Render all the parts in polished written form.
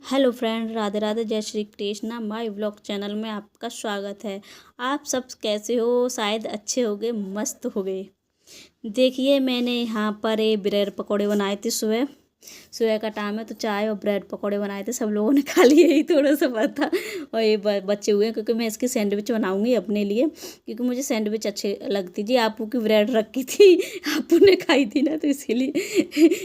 Hello friend, Radhe Radhe, जय Shri Krishna. My vlog channel में आपका स्वागत है। आप सब कैसे हो? शायद अच्छे होंगे, मस्त हो गए। देखिए, मैंने यहाँ पर ये ब्रेड पकौड़े बनाए थे। सुबह सुबह का टाइम है तो चाय और ब्रेड पकौड़े बनाए थे। सब लोगों ने खा लिए, ही थोड़ा सा था और ये बचे हुए हैं, क्योंकि मैं इसकी सैंडविच बनाऊंगी अपने लिए, क्योंकि मुझे सैंडविच अच्छी लगती। जी, आपू की ब्रेड रखी थी, आपू ने खाई थी ना, तो इसीलिए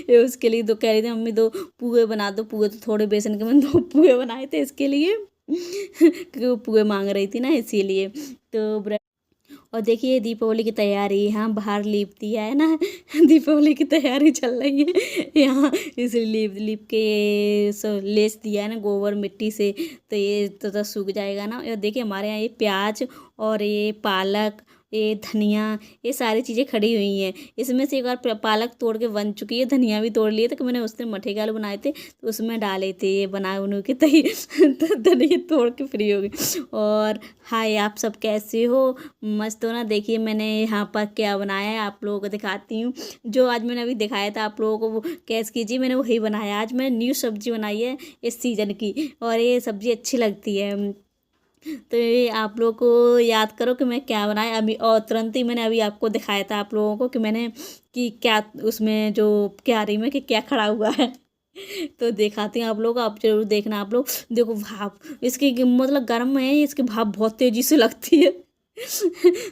ये उसके लिए दो कह रही थी, मम्मी दो पुए बना दो। पुए तो थोड़े बेसन के, मैंने दो पुए बनाए थे इसके लिए क्योंकि वो पुए मांग रही थी ना, इसीलिए। तो और देखिए, दीपावली की तैयारी यहाँ बाहर लीप दिया है ना दीपावली की तैयारी चल रही है यहाँ, इसलिए लीप लीप के लेस दिया है ना गोबर मिट्टी से, तो ये तो सूख जाएगा ना। और देखिए, हमारे यहाँ ये प्याज और ये पालक, ये धनिया, ये सारी चीज़ें खड़ी हुई हैं। इसमें से एक बार पालक तोड़ के बन चुकी है, धनिया भी तोड़ लिए थे, कि मैंने उस दिन मठे के आलू बनाए थे तो उसमें डाले थे, ये बना उन के तही तो धनिया तोड़ के फ्री हो गई। और हाय, आप सब कैसे हो? मस्त हो ना? देखिए, मैंने यहाँ पर क्या बनाया है, आप लोगों को दिखाती हूँ। जो आज मैंने अभी दिखाया था आप लोगों को, वो कैस कीजिए, मैंने वही बनाया। आज मैंने न्यू सब्जी बनाई है इस सीज़न की, और ये सब्जी अच्छी लगती है। तो ये आप लोगों को याद करो कि मैं क्या बनाया अभी, और तुरंत ही मैंने अभी आपको दिखाया था आप लोगों को कि मैंने कि क्या उसमें जो क्यारी में कि क्या खड़ा हुआ है तो दिखाती हूँ आप लोग, आप जरूर देखना। आप लोग देखो, भाप इसकी मतलब गर्म है, इसकी भाप बहुत तेज़ी से लगती है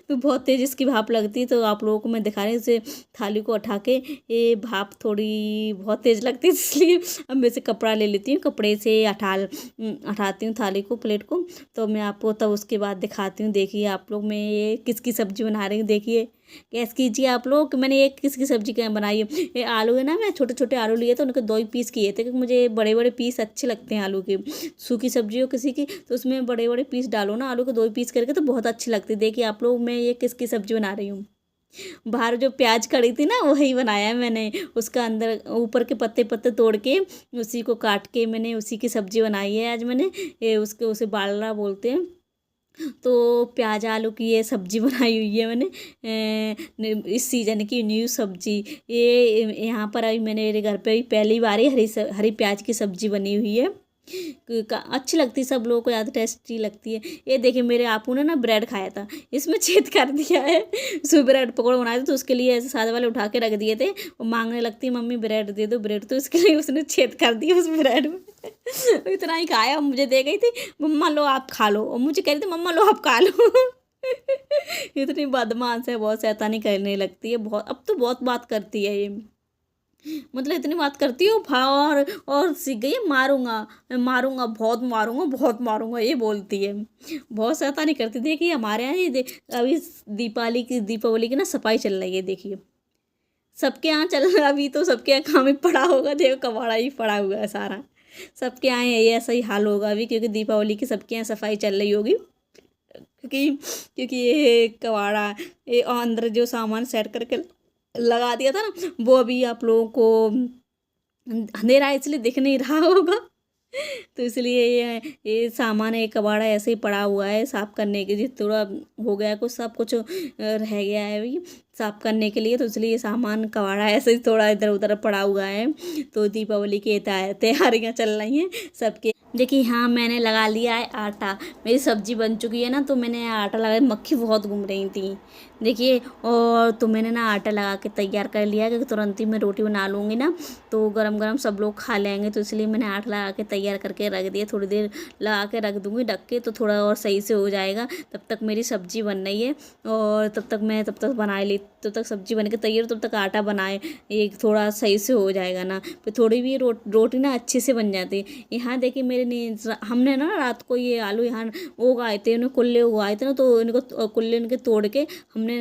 तो बहुत तेज इसकी भाप लगती है। तो आप लोगों को मैं दिखा रही हूँ, इसे थाली को उठा के, ये भाप थोड़ी बहुत तेज़ लगती है, इसलिए अब मैं से कपड़ा ले लेती हूँ, कपड़े से हटाती हूँ थाली को, प्लेट को। तो मैं आपको तब उसके बाद दिखाती हूँ। देखिए आप लोग, मैं ये किसकी सब्ज़ी बना रही हूँ। देखिए, गैस कीजिए आप लोग कि मैंने ये किसकी सब्ज़ी क्या बनाई है। ये आलू है ना, मैं छोटे छोटे आलू लिए थे, उनके 2 ही पीस किए थे, क्योंकि मुझे बड़े बड़े पीस अच्छे लगते हैं आलू के। सूखी सब्जी हो किसी की तो उसमें बड़े बड़े पीस डालो ना, आलू के 2 ही पीस करके, तो बहुत अच्छी लगती है। देखिए आप लोग, मैं ये किसकी सब्जी बना रही हूँ। बाहर जो प्याज कड़ी थी ना, वही बनाया है मैंने। उसका अंदर ऊपर के पत्ते पत्ते तोड़ के, उसी को काट के मैंने उसी की सब्जी बनाई है आज मैंने। ये उसके उसे बालरा बोलते हैं। तो प्याज आलू की ये सब्जी बनाई हुई है मैंने, इस सीज़न की न्यू सब्जी। ये यहाँ पर अभी मैंने मेरे घर पे अभी पहली बार ही हरी प्याज की सब्जी बनी हुई है। अच्छी लगती है, सब लोगों को ज़्यादा टेस्टी लगती है। ये देखिए, मेरे आपू ने ना ब्रेड खाया था, इसमें छेद कर दिया है। सुबह ब्रेड पकौड़े बनाए थे तो उसके लिए ऐसे सादे वाले उठा के रख दिए थे। वो मांगने लगती, मम्मी ब्रेड दे दो ब्रेड, तो इसके लिए उसने छेद कर दिया उस ब्रेड में इतना ही खाया, मुझे दे गई थी, मम्मा लो आप खा लो, और मुझे कह रही थी मम्मा लो आप खा लो इतनी बदमाश है, बहुत शैतानी करने लगती है, बहुत। अब तो बहुत बात करती है ये, मतलब इतनी बात करती है और सीख गई है, मारूंगा मैं, मारूंगा, बहुत मारूंगा, ये बोलती है। बहुत शैतानी करती। देखिए हमारे यहाँ ये अभी दीपावली की ना सफाई चल रही है। देखिए, सबके यहाँ चल रहा, अभी तो सबके यहाँ काम ही पड़ा होगा, देखो कबाड़ा ही पड़ा हुआ है सारा। सबके यहाँ ये ऐसा ही हाल होगा अभी, क्योंकि दीपावली की सबके यहाँ सफाई चल रही होगी, क्योंकि क्योंकि ये कबाड़ा, ये अंदर जो सामान सेट करके लगा दिया था ना, वो अभी आप लोगों को अंधेरा है इसलिए दिख नहीं रहा होगा तो इसलिए ये सामान है, कबाड़ा ऐसे ही पड़ा हुआ है साफ करने के लिए, थोड़ा हो गया कुछ, सब कुछ रह गया है अभी साफ करने के लिए, तो इसलिए ये सामान कबाड़ा ऐसे ही थोड़ा इधर उधर पड़ा हुआ है। तो दीपावली की तैयारियां चल रही हैं सबके। देखिए, हाँ, मैंने लगा लिया है आटा। मेरी सब्जी बन चुकी है ना, तो मैंने आटा लगा, मक्खी बहुत घूम रही थी। देखिए, और तो मैंने ना आटा लगा के तैयार कर लिया, क्योंकि तुरंत ही मैं रोटी बना लूँगी ना, तो गरम गरम सब लोग खा लेंगे, तो इसलिए मैंने आटा लगा के तैयार करके रख दिया। थोड़ी देर लगा के रख दूँगी ढक के, तो थोड़ा और सही से हो जाएगा। तब तक मेरी सब्जी बन रही है, और तब तक बना ली, तब तक सब्जी बन के तैयार, तब तक आटा बनाए, एक थोड़ा सही से हो जाएगा ना, फिर थोड़ी भी रोटी ना अच्छे से बन जाती है। यहाँ देखिए, हमने ना रात को ये आलू यहाँ उगाए थे, उन्हें कुल्ले उगाए थे ना, तो इनको कुल्ले इनके तोड़ के हमने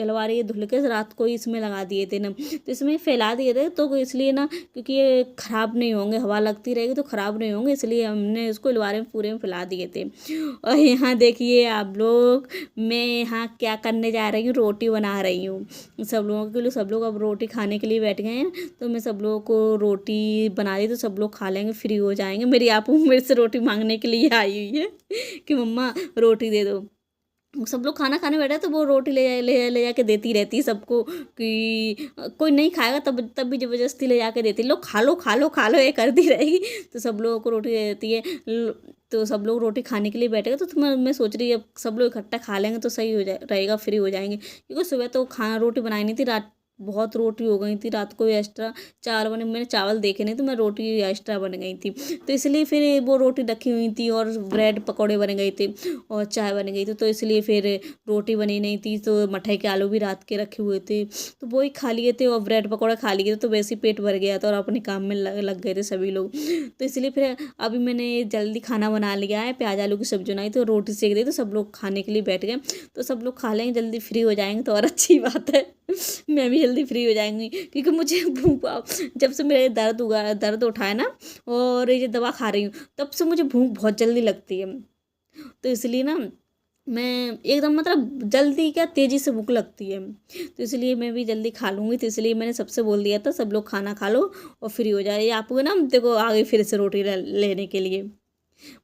अलवारी ये धुल के रात को ही इसमें लगा दिए थे ना, तो इसमें फैला दिए थे, तो इसलिए ना, क्योंकि ये ख़राब नहीं होंगे, हवा लगती रहेगी तो ख़राब नहीं होंगे, इसलिए हमने इसको अलवारे में पूरे में फैला दिए थे। और यहाँ देखिए आप लोग, मैं यहाँ क्या करने जा रही हूँ, रोटी बना रही हूँ सब लोगों के लिए। सब लोग अब रोटी खाने के लिए बैठ गए हैं, तो मैं सब लोगों को रोटी बना दी, तो सब लोग खा लेंगे, फ्री हो जाएंगे। मेरी आपू मेरे से रोटी मांगने के लिए आई हुई है कि मम्मा रोटी दे दो। सब लोग खाना खाने बैठे तो वो रोटी ले जाके देती रहती है सबको कि कोई नहीं खाएगा तब भी ज़बरदस्ती ले जाके देती है, लो खा लो खा लो खा लो, ये करती रहेगी। तो सब लोगों को रोटी दे देती है। तो सब लोग रोटी खाने के लिए बैठेगा तो मैं सोच रही अब सब लोग इकट्ठा खा लेंगे तो सही हो जाए रहेगा, फ्री हो जाएंगे, क्योंकि सुबह तो खाना रोटी बनाई नहीं थी, रात बहुत रोटी हो गई थी, रात को एक्स्ट्रा चावल बने, मैंने चावल देखे नहीं तो मैं रोटी एक्स्ट्रा बन गई थी, तो इसलिए फिर वो रोटी रखी हुई थी और ब्रेड पकौड़े बन गए थे और चाय बन गई थी, तो इसलिए फिर रोटी बनी नहीं थी, तो मठई के आलू भी रात के रखे हुए थे तो वही खा लिए थे और ब्रेड पकौड़ा खा लिए थे, तो वैसे ही पेट भर गया था और अपने काम में लग गए थे सभी लोग। तो इसलिए फिर अभी मैंने जल्दी खाना बना लिया है, प्याज आलू की सब्जी बनाई तो रोटी सेक दी, तो सब लोग खाने के लिए बैठ गए, तो सब लोग खा लेंगे जल्दी फ्री हो जाएंगे तो और अच्छी बात है। मैं भी जल्दी फ्री हो जाएंगी, क्योंकि मुझे भूख जब से मेरे दर्द उठाए ना और ये दवा खा रही हूँ तब से मुझे भूख बहुत जल्दी लगती है, तो इसलिए ना मैं एकदम मतलब जल्दी क्या तेज़ी से भूख लगती है, तो इसलिए मैं भी जल्दी खा लूँगी, तो इसलिए मैंने सबसे बोल दिया था सब लोग खाना खा लो और फ्री हो जाए, ये आपको ना देखो आगे फिर से रोटी लेने के लिए,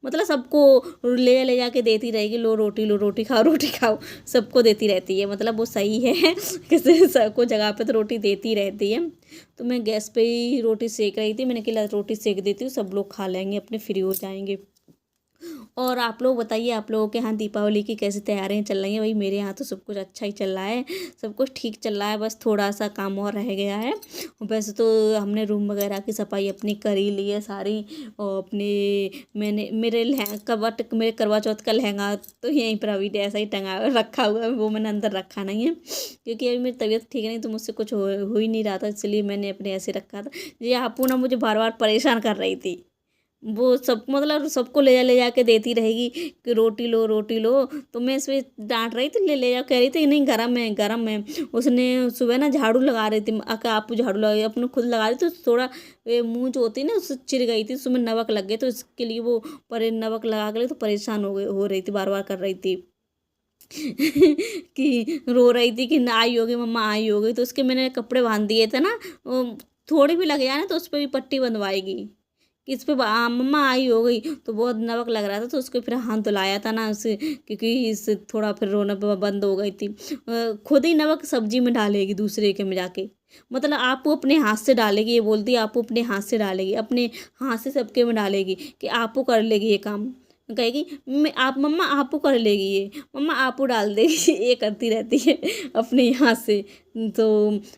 मतलब सबको ले जाके देती रहेगी, लो रोटी खाओ सबको देती रहती है, मतलब वो सही है। किसी सबको जगह पे तो रोटी देती रहती है, तो मैं गैस पे ही रोटी सेक रही थी, मैंने कहा रोटी सेक देती हूँ सब लोग खा लेंगे अपने फ्री हो जाएंगे। और आप लोग बताइए आप लोगों के यहाँ दीपावली की कैसी तैयारियाँ चल रही हैं? भाई मेरे यहाँ तो सब कुछ अच्छा ही चल रहा है, सब कुछ ठीक चल रहा है, बस थोड़ा सा काम और रह गया है। वैसे तो हमने रूम वगैरह की सफाई अपनी कर ही ली है सारी, और अपने मैंने मेरे करवा चौथ का लहंगा तो यहीं पर अभी ऐसा ही टंगा रखा हुआ है, वो मैंने अंदर रखा नहीं है, क्योंकि अभी मेरी तबीयत ठीक नहीं तो मुझसे कुछ हो ही नहीं रहा था, इसलिए मैंने अपने ऐसे रखा था। ये आपू ना मुझे बार बार परेशान कर रही थी, वो सब मतलब सबको ले जा के देती रहेगी कि रोटी लो, तो मैं इसमें डांट रही थी, ले जा, कह रही थी नहीं गरम है। उसने सुबह ना झाड़ू लगा रही थी, अका आप झाड़ू लगा अपने खुद लगा रही थी, तो थोड़ा मुंह जो होती है ना उससे चिर गई थी, उसमें नमक लग गए, तो इसके लिए वो नमक लगा के लिए तो परेशान हो रही थी, बार बार कर रही थी। कि रो रही थी कि ना आई होगी मम्मा आई होगी, तो उसके मैंने कपड़े बांध दिए थे ना, थोड़ी भी लग जाए ना तो उस पर भी पट्टी बंधवाएगी कि इस पे मम्मा आई हो गई, तो बहुत नमक लग रहा था, तो उसको फिर हाथ धुलाया था ना उसे, क्योंकि इससे थोड़ा फिर रोना बंद हो गई थी। खुद ही नमक सब्जी में डालेगी दूसरे के में जाके, मतलब आप वो अपने हाथ से डालेगी, ये बोलती है आप वो अपने हाथ से डालेगी, अपने हाथ से सबके में डालेगी कि आपको कर लेगी ये काम, कहेगी मैं आप मम्मा आपको कर लेगी ये, मम्मा आपको डाल देगी। ये करती रहती है अपने यहाँ से। तो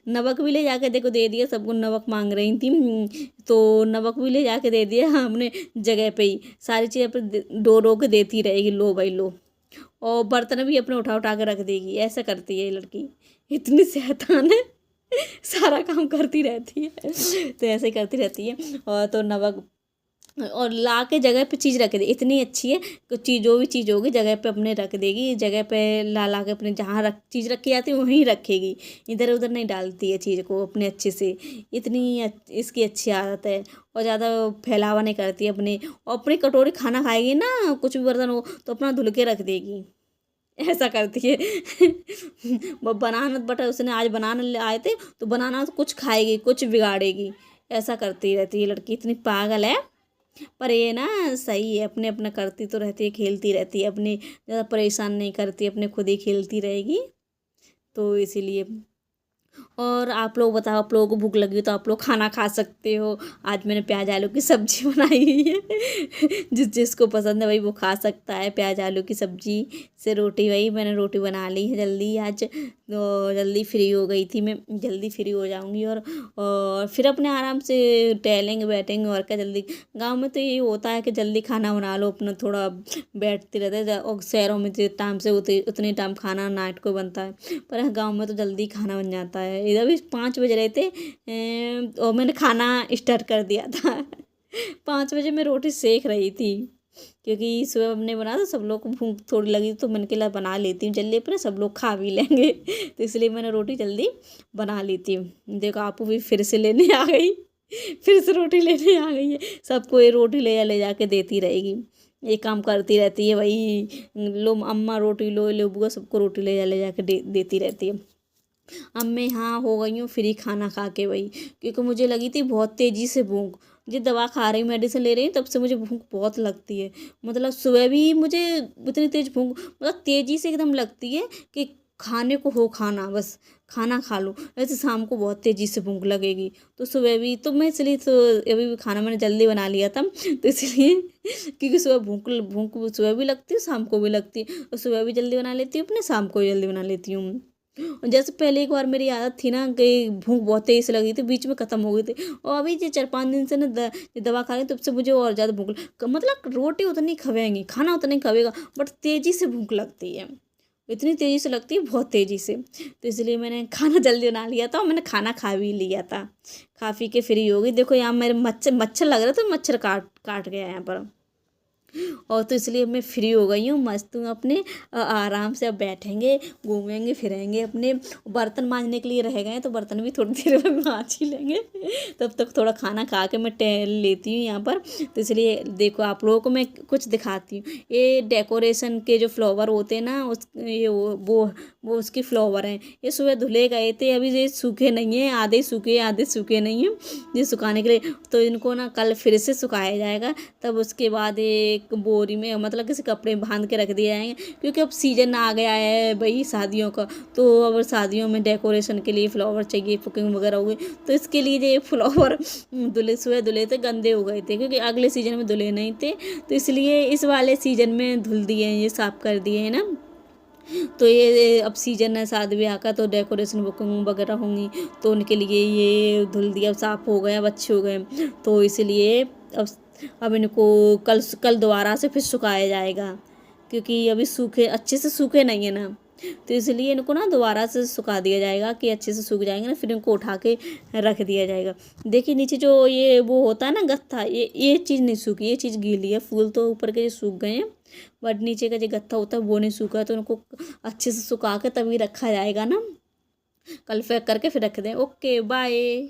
नमक भी ले जाके देखो दे दिया, सबको नमक मांग रही थी, तो नमक भी ले जाके दे दिया हमने जगह पे ही, सारी चीज़ें पर रो के देती रहेगी, लो भाई लो, और बर्तन भी अपने उठा के रख देगी, ऐसा करती है ये लड़की, इतनी शैतान है। सारा काम करती रहती है, तो ऐसे ही करती रहती है। और तो नमक और ला के जगह पे चीज़ रख दे, इतनी अच्छी है कि चीज़ जो भी चीज़ होगी जगह पे अपने रख देगी, जगह पे ला के अपने जहाँ चीज़ रखी जाती है वहीं रखेगी, इधर उधर नहीं डालती है चीज़ को अपने अच्छे से, इतनी इसकी अच्छी आदत है, और ज़्यादा फैलावा नहीं करती है अपने, और अपनी कटोरी खाना खाएगी ना कुछ भी बर्तन हो तो अपना धुल के रख देगी, ऐसा करती है। वो बनाना बटर उसने आज बनाना आए थे तो बनाना तो कुछ खाएगी कुछ बिगाड़ेगी, ऐसा करती रहती है लड़की, इतनी पागल है। पर ये ना सही है, अपने अपना करती तो रहती है, खेलती रहती है, अपने ज़्यादा परेशान नहीं करती, अपने खुद ही खेलती रहेगी, तो इसीलिए। और आप लोग बताओ आप लोगों को भूख लगी तो आप लोग खाना खा सकते हो, आज मैंने प्याज आलू की सब्जी बनाई हुई है। जिसको पसंद है वही वो खा सकता है, प्याज आलू की सब्जी से रोटी, वही मैंने रोटी बना ली है जल्दी आज, तो जल्दी फ्री हो गई थी मैं, जल्दी फ्री हो जाऊंगी और फिर अपने आराम से टहलेंगे बैठेंगे, और क्या जल्दी, गांव में तो ये होता है कि जल्दी खाना बना लो अपना, थोड़ा बैठते रहते हैं, और शहरों में जितने टाइम से उतने टाइम खाना नाइट को बनता है, पर गांव में तो जल्दी खाना बन जाता है। इधर भी 5 बज रहे थे और मैंने खाना स्टार्ट कर दिया था। 5 बजे मैं रोटी सेक रही थी, क्योंकि सुबह हमने बना तो सब लोग को भूख थोड़ी लगी, तो मैंने कहा बना लेती हूँ जल्दी, पर सब लोग खा भी लेंगे। तो इसलिए मैंने रोटी जल्दी बना लेती हूँ। देखो आपू भी फिर से लेने आ गई, फिर से रोटी लेने आ गई है, सबको ये रोटी ले जाके देती रहेगी, ये काम करती रहती है भाई, लो अम्मा रोटी लो बुआ, सबको रोटी ले जाके देती रहती है। अब मैं हाँ हो गई हूँ फ्री खाना खा के, वही क्योंकि मुझे लगी थी बहुत तेज़ी से भूख, ये दवा खा रही हूँ, मेडिसिन ले रही हूँ, तब से मुझे भूख बहुत लगती है। मतलब सुबह भी मुझे इतनी तेज भूख, मतलब तेजी से एकदम लगती है कि खाने को हो, खाना बस खाना खा लो। ऐसे शाम को बहुत तेजी से भूख लगेगी। तो सुबह भी तो मैं इसलिए तो अभी भी खाना मैंने जल्दी बना लिया था, तो इसलिए क्योंकि सुबह भूख भूख सुबह भी लगती है, शाम को भी लगती है, और सुबह भी जल्दी बना लेती हूँ अपने, शाम को भी जल्दी बना लेती हूँ। और जैसे पहले एक बार मेरी आदत थी ना कि भूख बहुत तेज से लगी थी, बीच में ख़त्म हो गई थी, और अभी ये 4-5 दिन से ना ये दवा खा रही हूँ, तब से मुझे और ज़्यादा भूख मतलब रोटी उतनी खवेंगी, खाना उतना ही खवेगा, बट तेज़ी से भूख लगती है, इतनी तेज़ी से लगती है, बहुत तेज़ी से। तो इसलिए मैंने खाना जल्दी बना लिया था, और मैंने खाना खा भी लिया था। खा पी के फ्री हो गई। देखो यहाँ मेरे मच्छर मच्छर लग रहा था, मच्छर काट काट गया यहाँ पर। और तो इसलिए मैं फ्री हो गई हूँ, मस्त हूँ अपने, आराम से अब बैठेंगे, घूमेंगे फिरेंगे अपने। बर्तन मांजने के लिए रह गए हैं, तो बर्तन भी थोड़ी देर में मांज ही लेंगे। तब तक थोड़ा खाना खा के मैं टहल लेती हूँ यहाँ पर। तो इसलिए देखो आप लोगों को मैं कुछ दिखाती हूँ। ये डेकोरेशन के जो फ्लावर होते हैं ना, उस ये वो उसके फ्लावर हैं। ये सुबह धुले गए थे, अभी ये सूखे नहीं हैं, आधे सूखे आधे सूखे नहीं हैं। ये सुखाने के लिए तो इनको ना कल फिर से सुखाया जाएगा, तब उसके बाद एक बोरी में, मतलब किसी कपड़े में बांध के रख दिए जाएंगे, क्योंकि अब सीजन आ गया है भाई शादियों का। तो अब शादियों में डेकोरेशन के लिए फ्लावर चाहिए, बुकिंग वगैरह हो गई, तो इसके लिए ये फ्लावर धुले सुबह धुले थे, गंदे हो गए थे, क्योंकि अगले सीजन में धुले नहीं थे, तो इसलिए इस वाले सीजन में धुल दिए हैं, ये साफ कर दिए हैं ना। तो ये अब सीजन है शादी ब्याह का, तो डेकोरेशन बुकिंग वगैरह होंगी, तो उनके लिए ये धुल दिया, साफ हो गए, अब अच्छे हो गए। तो इसलिए अब इनको कल कल दोबारा से फिर सुखाया जाएगा, क्योंकि अभी सूखे अच्छे से सूखे नहीं है ना, तो इसलिए इनको ना दोबारा से सुखा दिया जाएगा कि अच्छे से सूख जाएंगे ना, फिर इनको उठा के रख दिया जाएगा। देखिए नीचे जो ये वो होता है ना गत्था, ये चीज़ नहीं सूखी, ये चीज़ गीली है। फूल तो ऊपर के जो सूख गए हैं, बट नीचे का जो गत्था होता है वो नहीं सूखा है, तो उनको अच्छे से सुखा के तभी रखा जाएगा ना। कल पैक करके फिर रख दें। Okay bye.